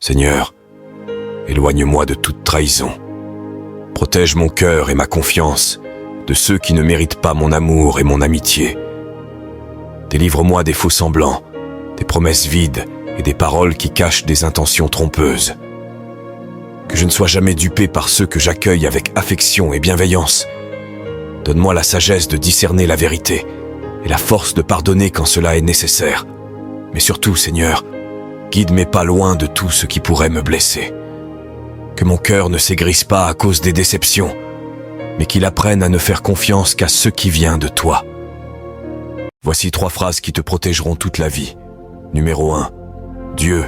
Seigneur, éloigne-moi de toute trahison. Protège mon cœur et ma confiance de ceux qui ne méritent pas mon amour et mon amitié. Délivre-moi des faux semblants, des promesses vides et des paroles qui cachent des intentions trompeuses. Que je ne sois jamais dupé par ceux que j'accueille avec affection et bienveillance. Donne-moi la sagesse de discerner la vérité et la force de pardonner quand cela est nécessaire. Mais surtout, Seigneur, guide mes pas loin de tout ce qui pourrait me blesser. Que mon cœur ne s'aigrisse pas à cause des déceptions, mais qu'il apprenne à ne faire confiance qu'à ce qui vient de toi. Voici 3 phrases qui te protégeront toute la vie. Numéro 1. Dieu,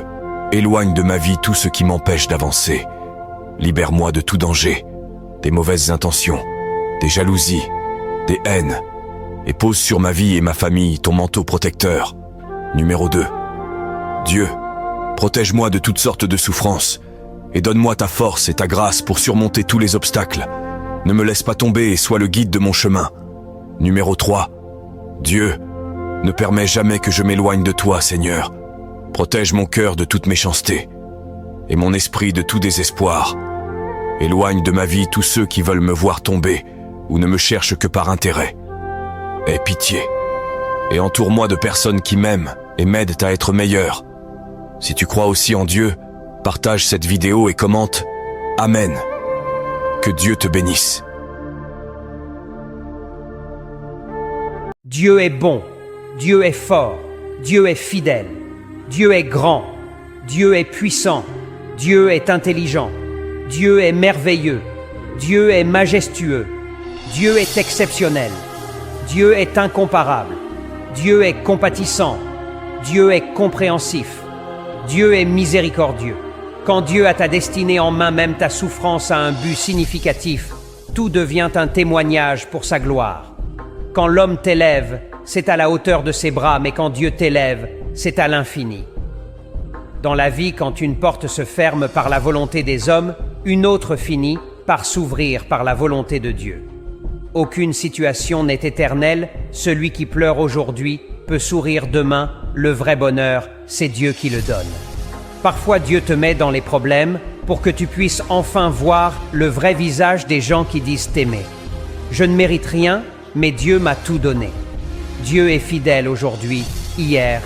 éloigne de ma vie tout ce qui m'empêche d'avancer. Libère-moi de tout danger, des mauvaises intentions, des jalousies, des haines, et pose sur ma vie et ma famille ton manteau protecteur. Numéro 2. Dieu, protège-moi de toutes sortes de souffrances, et donne-moi ta force et ta grâce pour surmonter tous les obstacles. Ne me laisse pas tomber et sois le guide de mon chemin. Numéro 3. Dieu, ne permets jamais que je m'éloigne de toi, Seigneur. Protège mon cœur de toute méchanceté, et mon esprit de tout désespoir. Éloigne de ma vie tous ceux qui veulent me voir tomber, ou ne me cherchent que par intérêt. Aie pitié, et entoure-moi de personnes qui m'aiment et m'aident à être meilleur. Si tu crois aussi en Dieu, partage cette vidéo et commente « Amen ». Que Dieu te bénisse. Dieu est bon, Dieu est fort, Dieu est fidèle, Dieu est grand, Dieu est puissant, Dieu est intelligent, Dieu est merveilleux, Dieu est majestueux, Dieu est exceptionnel, Dieu est incomparable, Dieu est compatissant, Dieu est compréhensif, Dieu est miséricordieux. Quand Dieu a ta destinée en main, même ta souffrance a un but significatif. Tout devient un témoignage pour sa gloire. Quand l'homme t'élève, c'est à la hauteur de ses bras, mais quand Dieu t'élève, c'est à l'infini. Dans la vie, quand une porte se ferme par la volonté des hommes, une autre finit par s'ouvrir par la volonté de Dieu. Aucune situation n'est éternelle. Celui qui pleure aujourd'hui peut sourire demain. Le vrai bonheur, c'est Dieu qui le donne. Parfois, Dieu te met dans les problèmes pour que tu puisses enfin voir le vrai visage des gens qui disent t'aimer. Je ne mérite rien, mais Dieu m'a tout donné. Dieu est fidèle aujourd'hui, hier,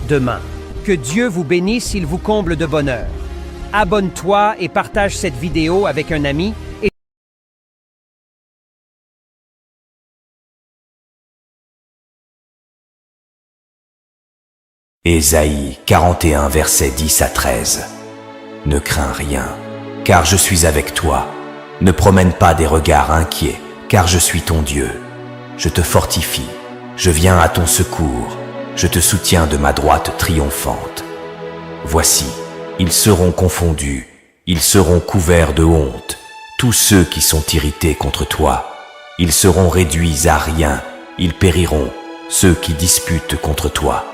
demain. Que Dieu vous bénisse, il vous comble de bonheur. Abonne-toi et partage cette vidéo avec un ami. Ésaïe 41, versets 10 à 13. Ne crains rien, car je suis avec toi. Ne promène pas des regards inquiets, car je suis ton Dieu. Je te fortifie, je viens à ton secours, je te soutiens de ma droite triomphante. Voici, ils seront confondus, ils seront couverts de honte, tous ceux qui sont irrités contre toi. Ils seront réduits à rien, ils périront, ceux qui disputent contre toi.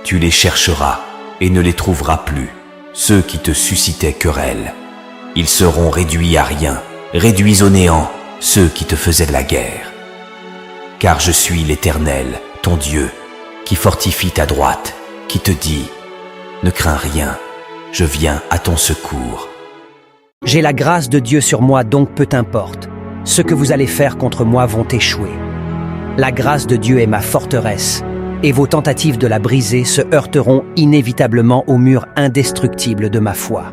Tu les chercheras et ne les trouveras plus, ceux qui te suscitaient querelle. Ils seront réduits à rien, réduits au néant, ceux qui te faisaient de la guerre. Car je suis l'Éternel, ton Dieu, qui fortifie ta droite, qui te dit « Ne crains rien, je viens à ton secours. » J'ai la grâce de Dieu sur moi, donc peu importe. Ce que vous allez faire contre moi vont échouer. La grâce de Dieu est ma forteresse, et vos tentatives de la briser se heurteront inévitablement au mur indestructible de ma foi.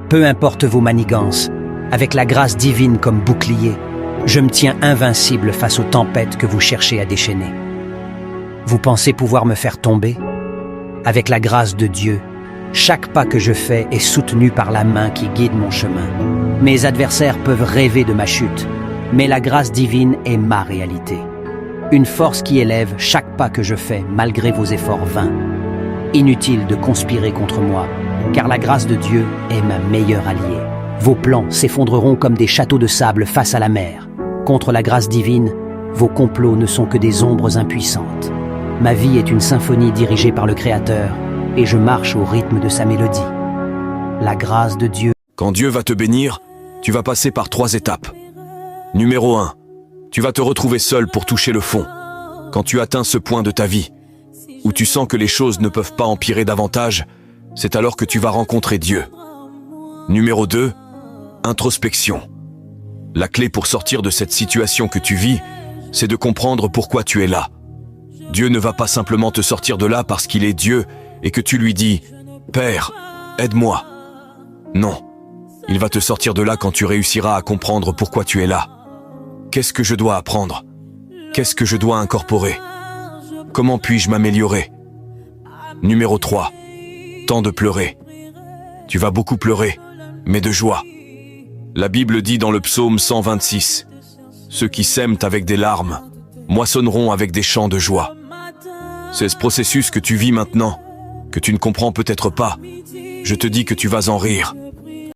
Peu importe vos manigances, avec la grâce divine comme bouclier, je me tiens invincible face aux tempêtes que vous cherchez à déchaîner. Vous pensez pouvoir me faire tomber? Avec la grâce de Dieu, chaque pas que je fais est soutenu par la main qui guide mon chemin. Mes adversaires peuvent rêver de ma chute, mais la grâce divine est ma réalité. Une force qui élève chaque pas que je fais malgré vos efforts vains. Inutile de conspirer contre moi, car la grâce de Dieu est ma meilleure alliée. Vos plans s'effondreront comme des châteaux de sable face à la mer. Contre la grâce divine, vos complots ne sont que des ombres impuissantes. Ma vie est une symphonie dirigée par le Créateur, et je marche au rythme de sa mélodie. La grâce de Dieu. Quand Dieu va te bénir, tu vas passer par 3 étapes. Numéro 1. Tu vas te retrouver seul pour toucher le fond. Quand tu atteins ce point de ta vie, où tu sens que les choses ne peuvent pas empirer davantage, c'est alors que tu vas rencontrer Dieu. Numéro 2, introspection. La clé pour sortir de cette situation que tu vis, c'est de comprendre pourquoi tu es là. Dieu ne va pas simplement te sortir de là parce qu'il est Dieu et que tu lui dis « Père, aide-moi ». Non, il va te sortir de là quand tu réussiras à comprendre pourquoi tu es là. Qu'est-ce que je dois apprendre? Qu'est-ce que je dois incorporer? Comment puis-je m'améliorer? Numéro 3, temps de pleurer. Tu vas beaucoup pleurer, mais de joie. La Bible dit dans le psaume 126, « Ceux qui sèment avec des larmes moissonneront avec des chants de joie. » C'est ce processus que tu vis maintenant, que tu ne comprends peut-être pas. Je te dis que tu vas en rire.